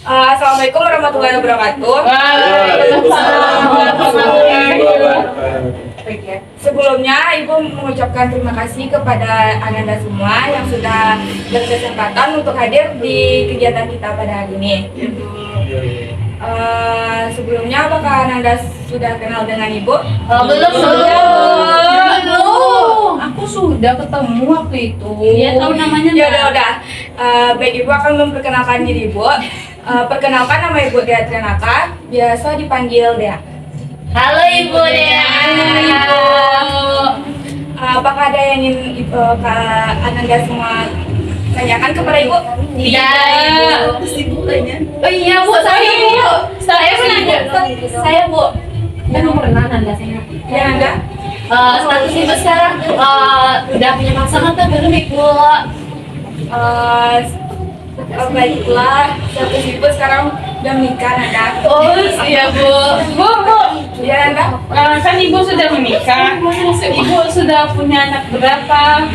Assalamualaikum warahmatullahi wabarakatuh. Waalaikumsalam warahmatullahi wabarakatuh. Sebelumnya, Ibu mengucapkan terima kasih kepada Ananda semua yang sudah berkesempatan untuk hadir di kegiatan kita pada hari ini. Sebelumnya, apakah Ananda sudah kenal dengan Ibu? Belum. Aku sudah ketemu waktu itu. Dia tahu namanya. Ya udah. Baik, Ibu akan memperkenalkan diri Ibu. Perkenalkan, nama Ibu Dea Trianaka, biasa dipanggil Dea. Halo Ibu Dea. Ibu. Apakah ada yang ingin Kak Ananda semua tanyakan kepada Ibu? Tidak. Oh iya Bu, saya Bu. Saya menanya. Saya Bu. Belum pernah Nanda saya. Ya Anda? Status Ibu sekarang udah punya pasangan atau belum Ibu? Baiklah, status Ibu sekarang udah menikah Anda. Oh iya Bu. Bu. Ya Anda? Kan Ibu sudah menikah. Ibu sudah punya anak berapa?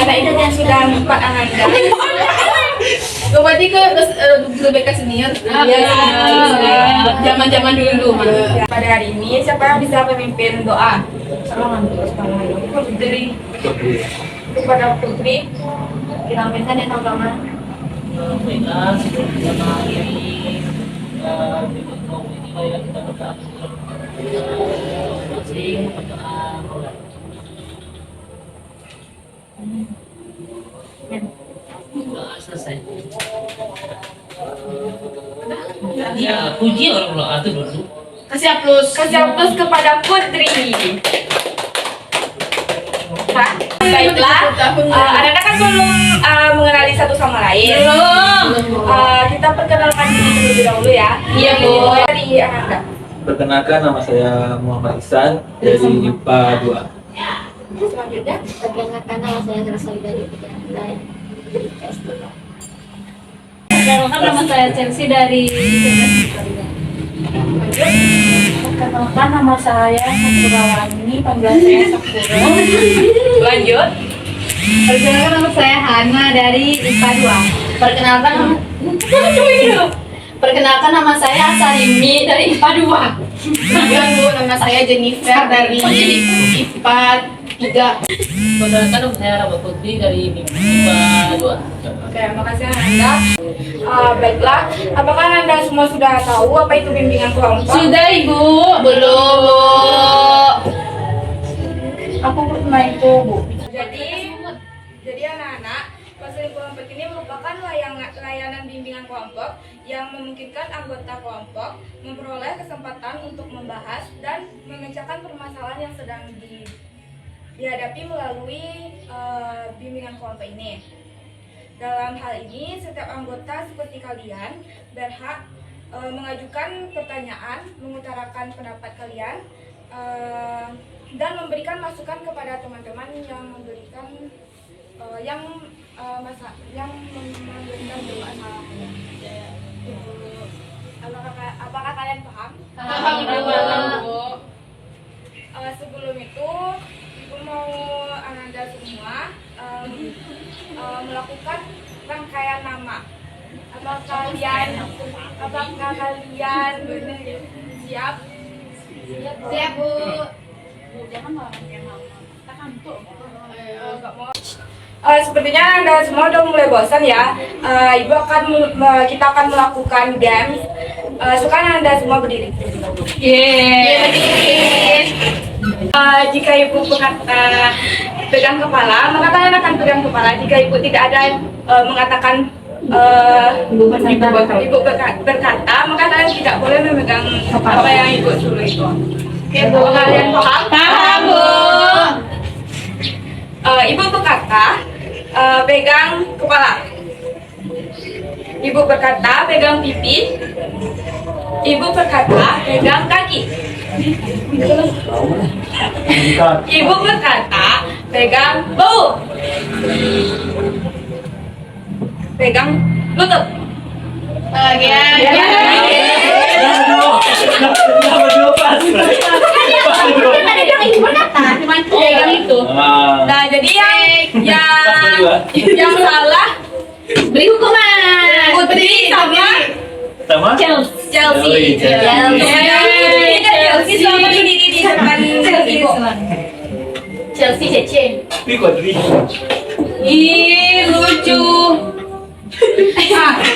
Anak Ibu yang sudah 4 Anda. Berarti ke lebih ke senior. Zaman-zaman dulu mah. Ya, pada hari ini siapa yang bisa memimpin doa? Dari kepada Putri. Kita minta yang pertama. Baiklah, sebelum kita mengakhiri video ini yang kita berdoa masing berdoa doa selesai. Ya, puji orang doa itu dulu. Kasih aplaus kepada Putri. Baiklah, Anda kan belum mengenali satu sama lain. Kita perkenalkan diri terlebih dahulu ya. Iya, Bu. Dari Anda. Perkenalkan, nama saya Muhammad Ihsan dari IPA 2. Selanjutnya, Perkenalkan, nama saya berasal dari Pejalan PS2. Perkenalkan nama saya Chelsea dari Perkenalkan, nama saya Sakurawani, panggilan saya Sakura. lanjut. Perkenalkan nama saya Hana dari IPA 2. Perkenalkan nama saya Sarimi dari IPA 2. Bu, nama saya Jennifer dari IPA 3. Perkenalkan, nama saya Rama Putri dari IPA 2. Oke, makasih Anda. Baiklah, apakah Anda semua sudah tahu apa itu bimbingan kelompok? Sudah Ibu. Belum, Bu. Aku pernah itu Bu. Jadi anak-anak, konseling kelompok ini merupakan layanan bimbingan kelompok yang memungkinkan anggota kelompok memperoleh kesempatan untuk membahas dan memecahkan permasalahan yang sedang dihadapi melalui bimbingan kelompok ini. Dalam hal ini, setiap anggota seperti kalian berhak mengajukan pertanyaan, mengutarakan pendapat kalian, dan memberikan masukan kepada teman-teman yang memberikan memberikan bermasalah. Apakah kalian paham? Bu. Sebelum itu, Ibu mau Ananda semua melakukan rangkaian nama. Apakah kalian siap? Siap, Bu. Sepertinya Anda semua udah mulai bosan ya. Kita akan melakukan games. Suka Anda semua berdiri. Jika Ibu pegang kepala, maka kalian akan pegang kepala. Jika Ibu tidak ada mengatakan Ibu berkata, maka kalian tidak boleh memegang apa yang Ibu suruh itu. Oke, Bu, kalian paham? Paham, Bu. Ibu berkata, pegang kepala. Ibu berkata, pegang pipi. Ibu berkata, pegang kaki. Ibu berkata, pegang bau. Pegang lutut. Cuman itu. Nah, jadi yang salah Beri hukuman. Putri sama Sama? Chelsea. Yoi, Chelsea selama berdiri di depan Chelsea. Chelsea Cece. Tapi kok Dri? Ih, lucu.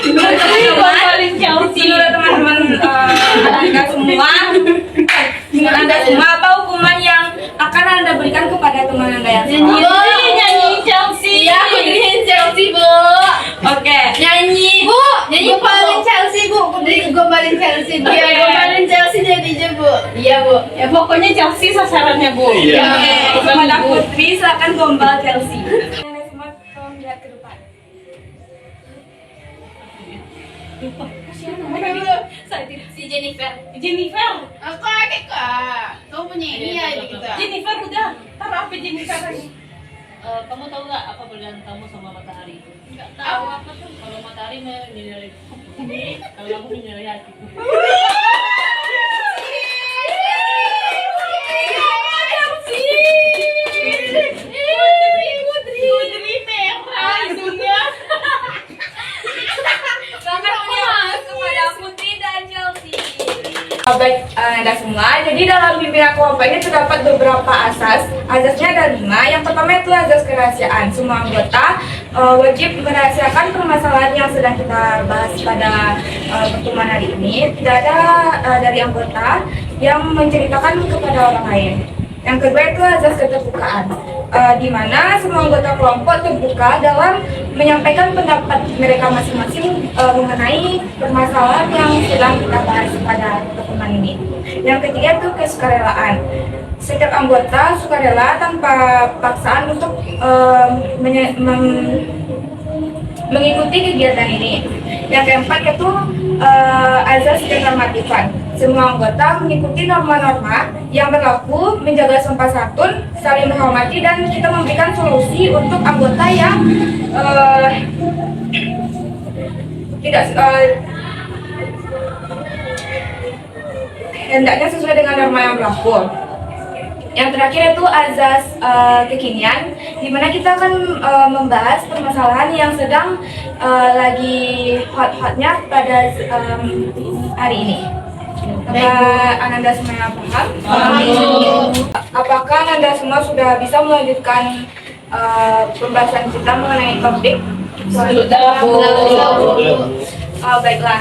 Teman-teman Chelsea. seluruh teman-teman Anda semua, dengan Anda semua, apa hukuman yang akan Anda berikan kepada teman Anda yang salah? Nyanyi Chelsea. Iya, Putri Chelsea, Bu. Oke. Nyanyi. Bu, nyanyi gombalin Chelsea, Bu. Putri gombalin Chelsea. Bu. Iya, gombalin Chelsea jadinya, Bu. Iya, Bu. Ya pokoknya Chelsea sasarannya, Bu. Iya. Oke, kepada Putri silakan gombal Chelsea. Anda semua tolong lihat ke depan. Si Jennifer. Jennifer. Aku adik, Kak. Kamu penyanyi ya kita. Jennifer udah. Ntar apa Jennifer lagi? Kamu tahu nggak apa perbedaan kamu sama matahari itu? Enggak tahu apa tuh. Kalau matahari menyinari bumi, kalau aku menyinari hati. Putri merah hidungnya. Selamat menyambut kepada Putri dan Chelsea. Baik Anda semua, jadi dalam pimpinan kelompok ini terdapat beberapa asas. Asasnya ada 5. Yang pertama itu asas kerahasiaan. Semua anggota wajib merahasiakan permasalahan yang sedang kita bahas pada pertemuan hari ini. Tidak ada dari anggota yang menceritakan kepada orang lain. Yang kedua itu asas keterbukaan, di mana semua anggota kelompok terbuka dalam menyampaikan pendapat mereka masing-masing mengenai permasalahan yang sedang kita bahas pada pertemuan ini. Yang ketiga itu kesukarelaan. Setiap anggota sukarela tanpa paksaan untuk mengikuti kegiatan ini. Yang keempat itu azas kenormatifan. Semua anggota mengikuti norma-norma yang berlaku, menjaga sopan santun, saling menghormati, dan kita memberikan solusi untuk anggota yang tidak hendaknya sesuai dengan norma yang berlaku. Yang terakhir itu azas kekinian, di mana kita akan membahas permasalahan yang sedang lagi hot-hotnya pada hari ini. Apakah Ananda semua paham? Apakah Ananda semua sudah bisa melanjutkan pembahasan kita mengenai topik? Sudah, Bu. Baiklah.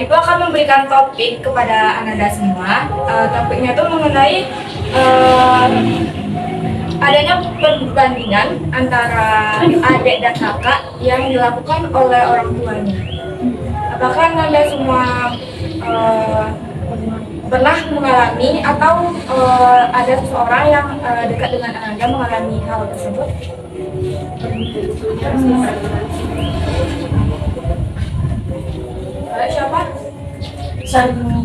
Ibu akan memberikan topik kepada Ananda semua. Topiknya itu mengenai adanya perbandingan antara adik dan kakak yang dilakukan oleh orang tuanya. Apakah Ananda semua pernah mengalami atau ada seseorang yang dekat dengan Ananda mengalami hal tersebut? Siapa?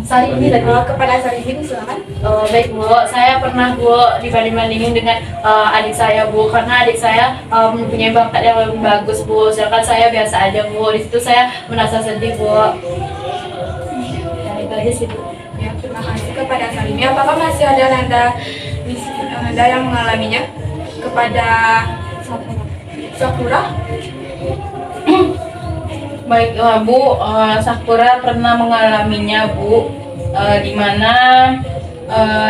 Sari ini lagi. Kepada Sarimi, silakan. Baik, Bu, saya pernah, Bu, dibanding-bandingin dengan adik saya, Bu, karena adik saya mempunyai bakat yang lebih bagus, Bu, sedangkan saya biasa aja, Bu. Di situ saya merasa sedih, Bu. Ya, itu aja sih, Bu. Ya, terima kasih kepada Sarimi. Apakah masih ada Anda yang mengalaminya? Kepada Sakura? Baik, Bu, Sakura pernah mengalaminya, Bu, di mana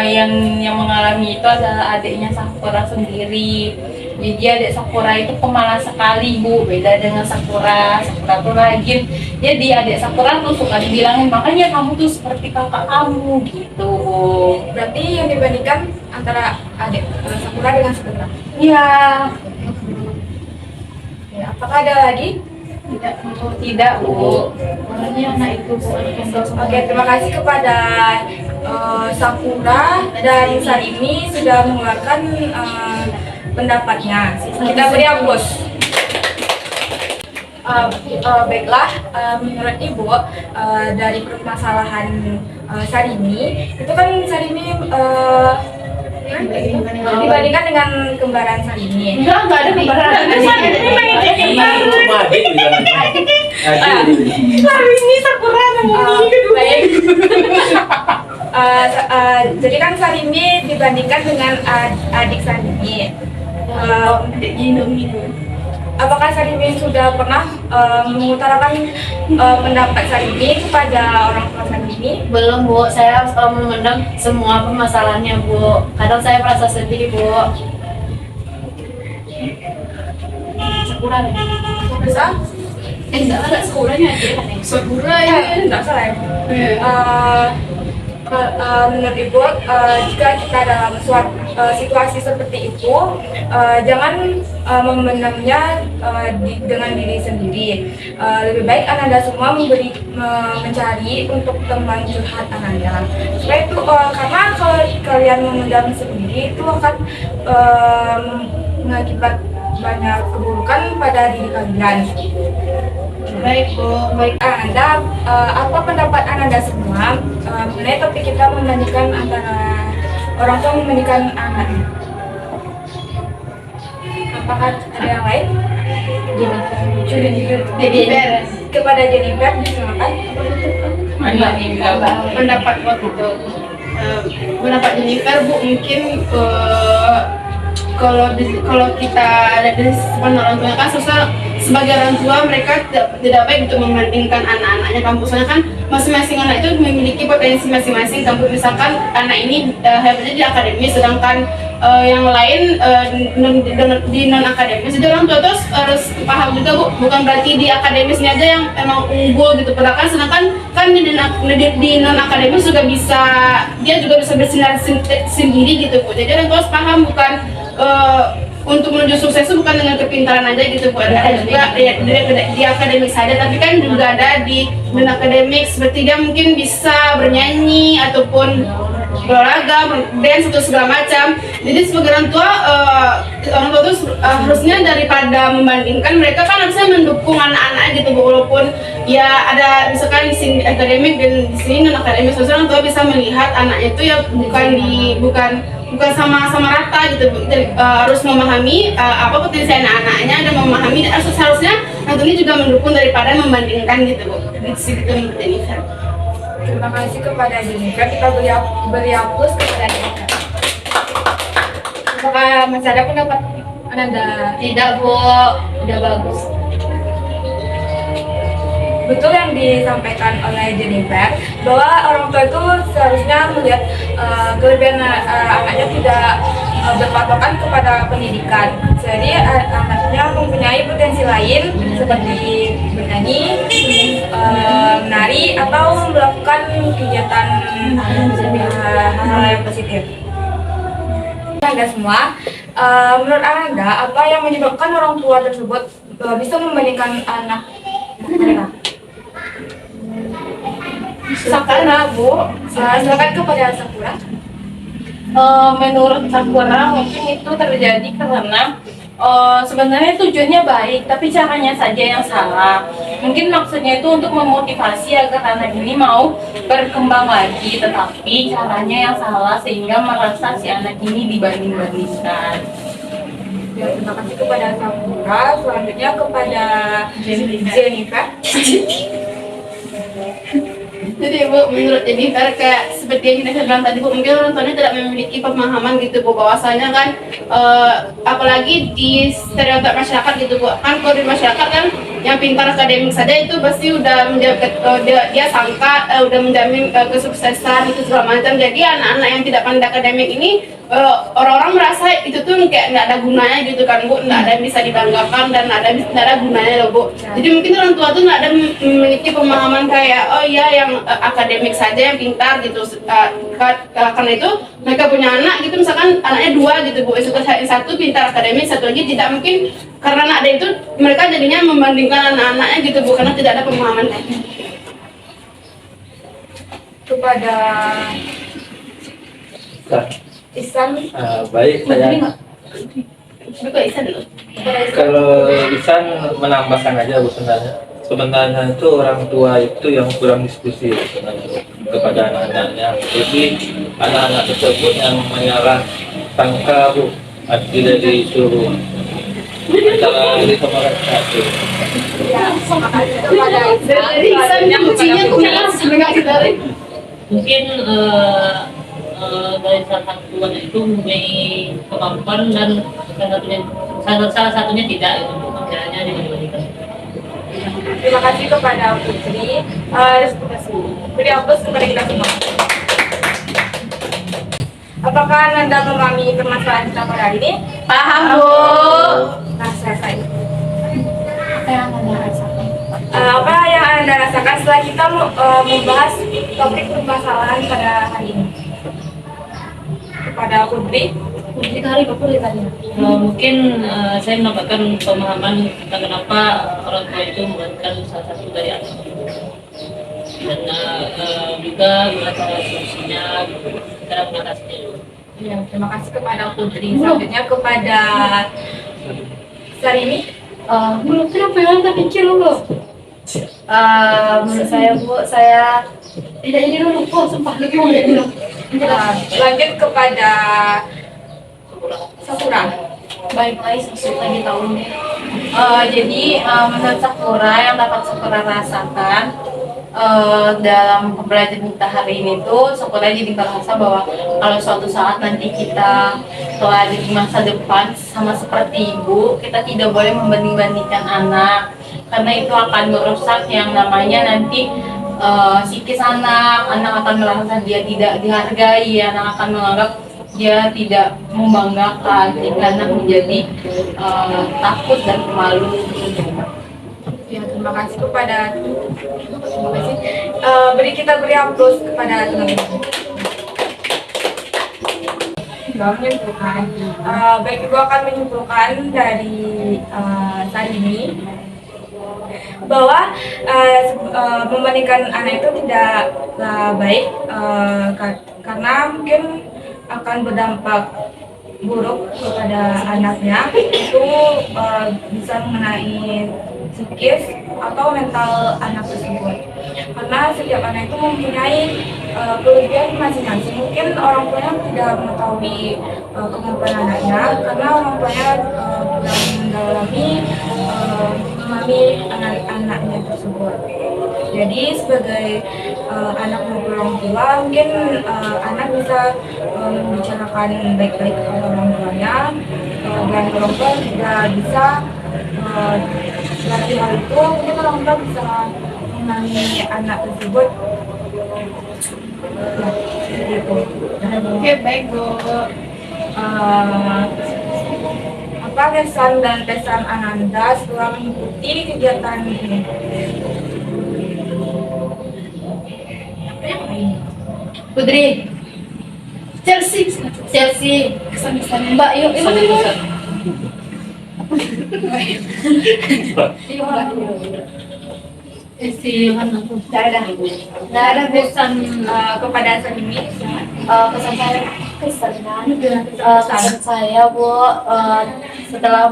yang mengalami itu adalah adiknya Sakura sendiri. Jadi adik Sakura itu pemalas sekali, Bu, beda dengan Sakura. Sakura tuh rajin. Jadi adik Sakura tuh suka dibilangin, makanya kamu tuh seperti kakak kamu gitu, Bu. Berarti yang dibandingkan antara adik Sakura dengan Sakura. Iya. Ya, apakah ada lagi? Tidak, Bu. Makanya anak itu, Bu, anak yang Oke, terima kasih kepada Sakura dan Sarimi sudah mengeluarkan pendapatnya. Kita beri aplaus. Baiklah, menurut Ibu dari permasalahan Sarimi, itu kan Sarimi dibandingkan dengan kembaran Sarimi. Enggak ada kembaran. Cuma adik juga. Hari ini Sakura Baik. Jadi kan Sarimi dibandingkan dengan adik Sarimi. apakah Sarimi sudah pernah mengutarakan pendapat Sarimi kepada orang tua Sarimi? Belum Bu, saya memandang semua permasalahannya Bu. Kadang saya merasa sedih Bu. Sakura nih. Bisa? Enggak ada sekolahnya aja. Sakura Enggak salah ya? Menurut Ibu, jika kita dalam suatu situasi seperti itu, jangan memendamnya dengan diri sendiri. Lebih baik Ananda semua mencari untuk teman curhat Ananda. Supaya itu, karena kalau kalian memendam sendiri itu akan mengakibat banyak keburukan pada diri kalian. Baik Bu, baik. Anda, apa pendapat Anda semua mengenai topik kita membandingkan antara orang tua membandingkan anak? Apakah ada yang lain? Jennifer. Kepada Jennifer, silakan. pendapat waktu itu pendapat Jennifer Bu, mungkin kalau kita dari sisi orang tua kan susah. Sebagai orang tua mereka tidak baik untuk membandingkan anak-anaknya kan, soalnya kan masing-masing anak itu memiliki potensi masing-masing kan. Misalkan anak ini hebatnya di akademis, sedangkan yang lain di non akademis. Jadi orang tua terus harus paham juga Bu, bukan berarti di akademisnya aja yang emang unggul gitu, padahal sedangkan kan di non akademis juga bisa, dia juga bisa bersinar sendiri gitu Bu. Jadi orang tua harus paham, bukan untuk menuju sukses itu bukan dengan kepintaran aja gitu Bu. Ada juga di akademik saja, tapi kan juga ada di non akademik, seperti dia mungkin bisa bernyanyi ataupun berolahraga, dance atau segala macam. Jadi sebagai orang tua itu harusnya daripada membandingkan, mereka kan harusnya mendukung anak-anak gitu Bu. Walaupun ya ada misalkan di sini akademik dan di sini non akademik, harusnya orang tua bisa melihat anaknya itu ya bukan sama-sama rata gitu Bu. Harus memahami apa potensi anak-anaknya dan memahami, dan seharusnya tentunya juga mendukung daripada membandingkan gitu Bu. Gitu menurut Jennifer. Terima kasih kepada Jennifer. Kita beri aplaus kepada Jennifer. Apakah masih ada pendapat Ananda? Tidak Bu, udah bagus. Betul yang disampaikan oleh Jennifer, bahwa orang tua itu seharusnya melihat kelebihan anaknya tidak berpatokan kepada pendidikan. Jadi anaknya mempunyai potensi lain seperti bernyanyi, menari, atau melakukan kegiatan hal-hal yang positif. Anda semua, menurut Anda apa yang menyebabkan orang tua tersebut bisa membandingkan anak mereka? Sakura Bu, silakan kepada Sakura. Menurut Sakura mungkin itu terjadi karena sebenarnya tujuannya baik, tapi caranya saja yang salah. Mungkin maksudnya itu untuk memotivasi agar anak ini mau berkembang lagi, tetapi caranya yang salah sehingga merasa si anak ini dibanding-bandingkan. Ya, terima kasih kepada Sakura. Selanjutnya kepada Jennifer. Jadi Bu, menurut Jennifer kayak seperti yang kita bilang tadi Bu, mungkin orang tuanya tidak memiliki pemahaman gitu Bu, bahwasanya kan apalagi di stereotip masyarakat gitu Bu, kan kalau di masyarakat kan yang pintar akademik saja itu pasti udah dia sangka udah menjamin kesuksesan itu segala macam. Jadi anak-anak yang tidak pandai akademik ini orang-orang merasa itu tuh kayak nggak ada gunanya gitu kan Bu, nggak ada yang bisa dibanggakan dan nggak ada gunanya loh Bu. Jadi mungkin orang tua tuh nggak ada memiliki pemahaman kayak oh iya yang akademik saja yang pintar gitu. Karena itu mereka punya anak gitu, misalkan anaknya 2 gitu Bu, satu pintar akademik, satu lagi tidak, mungkin karena anak ada itu mereka jadinya membandingkan anak-anaknya gitu Bu, karena tidak ada pemahaman tadi. Kepada Ihsan. Baik, saya Bukan Ihsan dulu. kalau Ihsan menambahkan aja Bu, sebenarnya itu orang tua itu yang kurang diskusi sebenarnya kepada anak-anaknya. Jadi anak-anak tersebut yang menyalah sangka Bu, tidak disuruh antara ini sama satu. Ya, terima kasih kepada Dari Ihsan yang kucingnya kok nggak ditarik. Mungkin dari salah satu anak itu mempunyai kemampuan dan salah satunya tidak gitu. pembelajarannya dibandingkan. Terima kasih kepada Putri. Beri aplaus kepada kita semua. Apakah Anda memahami permasalahan kita pada hari ini? Paham, Bu. Nah, selesai. Apa yang Anda rasakan? Apa yang Anda rasakan setelah kita membahas topik permasalahan pada hari ini? Kepada Putri. Putri kali Bapak ditanya. Mungkin saya mendapatkan pemahaman tentang kenapa orang tua itu merupakan salah satu dari anak. Dan juga gimana cara solusinya, cara mengatasinya juga. Ya, terima kasih kepada Putri. Selanjutnya kepada Sarimi. Belum kenapa ya Anda kecil loh. Menurut saya Bu, saya tidak ini dulu kok, sumpah lagi mau jadi dulu. Lanjut kepada Sakura. Baik guys, masuk lagi tahunnya. Jadi menurut Sakura yang dapat Sakura rasakan dalam pembelajaran kita hari ini tuh, Sakura jadi merasa bahwa kalau suatu saat nanti kita telah di masa depan sama seperti ibu, kita tidak boleh membanding-bandingkan anak, karena itu akan merusak yang namanya nanti psikis anak akan merasa dia tidak dihargai, anak akan menganggap dia tidak membanggakan, sehingga anak menjadi takut dan malu. Ya, terima kasih kepada terima kasih. Kita beri aplaus kepada teman-teman. Baik, Ibu akan menyimpulkan dari saat ini bahwa membandingkan anak itu tidaklah baik karena mungkin akan berdampak buruk kepada anaknya. Itu bisa mengenai psikis atau mental anak tersebut, karena setiap anak itu mempunyai kelebihan masing-masing. Mungkin orang tuanya tidak mengetahui kemampuan anaknya karena orang tuanya kurang mendalami memahami anak-anaknya tersebut. Jadi sebagai anak maupun orang tua, mungkin anak bisa membicarakan baik-baik kepada orang tuanya, dan orang tua juga bisa dari hal itu mungkin orang tua bisa memahami anak tersebut. Ya, seperti itu. Oke, baik Bu. Apa kesan dan pesan Ananda setelah mengikuti kegiatan ini? Putri. Chelsea. Kesan-kesan Mbak, yuk. Tidak ada pesan kepada Sarimi. Pesan saya Bu, setelah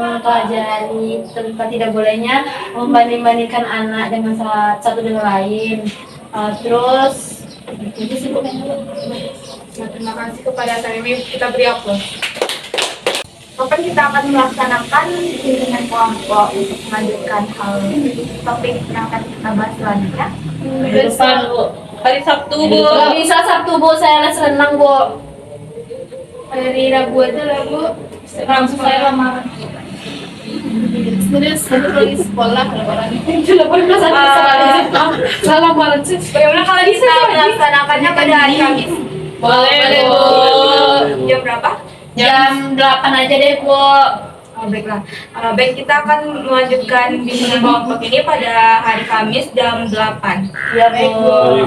mempelajari tentang tidak bolehnya membanding-bandingkan anak dengan satu dengan lain, terus itu sih Bu. Nah, terima kasih kepada Sarimi. Kita beri aplaus. Kapan kita akan melaksanakan bimbingan kelompok untuk melanjutkan hal topik yang akan kita bahas selanjutnya? Depan Bu, hari Sabtu Bu. Kalau bisa Sabtu Bu, saya les renang Bu. Hari Rabu aja lah Bu. Langsung saya lamaran. Sebenarnya saya lagi sekolah lamaran. Lamaran sih. Bagaimana kalau kita melaksanakannya pada hari Kamis? Boleh Bu. Jam berapa? Jam 8 aja deh Bu. Baiklah. Baik, kita akan melanjutkan bimbingan kelompok ini pada hari Kamis jam 8. Ya Bu.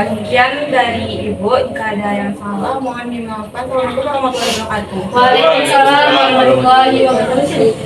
Sekian dari Ibu. Jika ada yang salah, mohon dimaafkan. Assalamualaikum warahmatullahi wabarakatuh. Waalaikumsalam warahmatullahi wabarakatuh.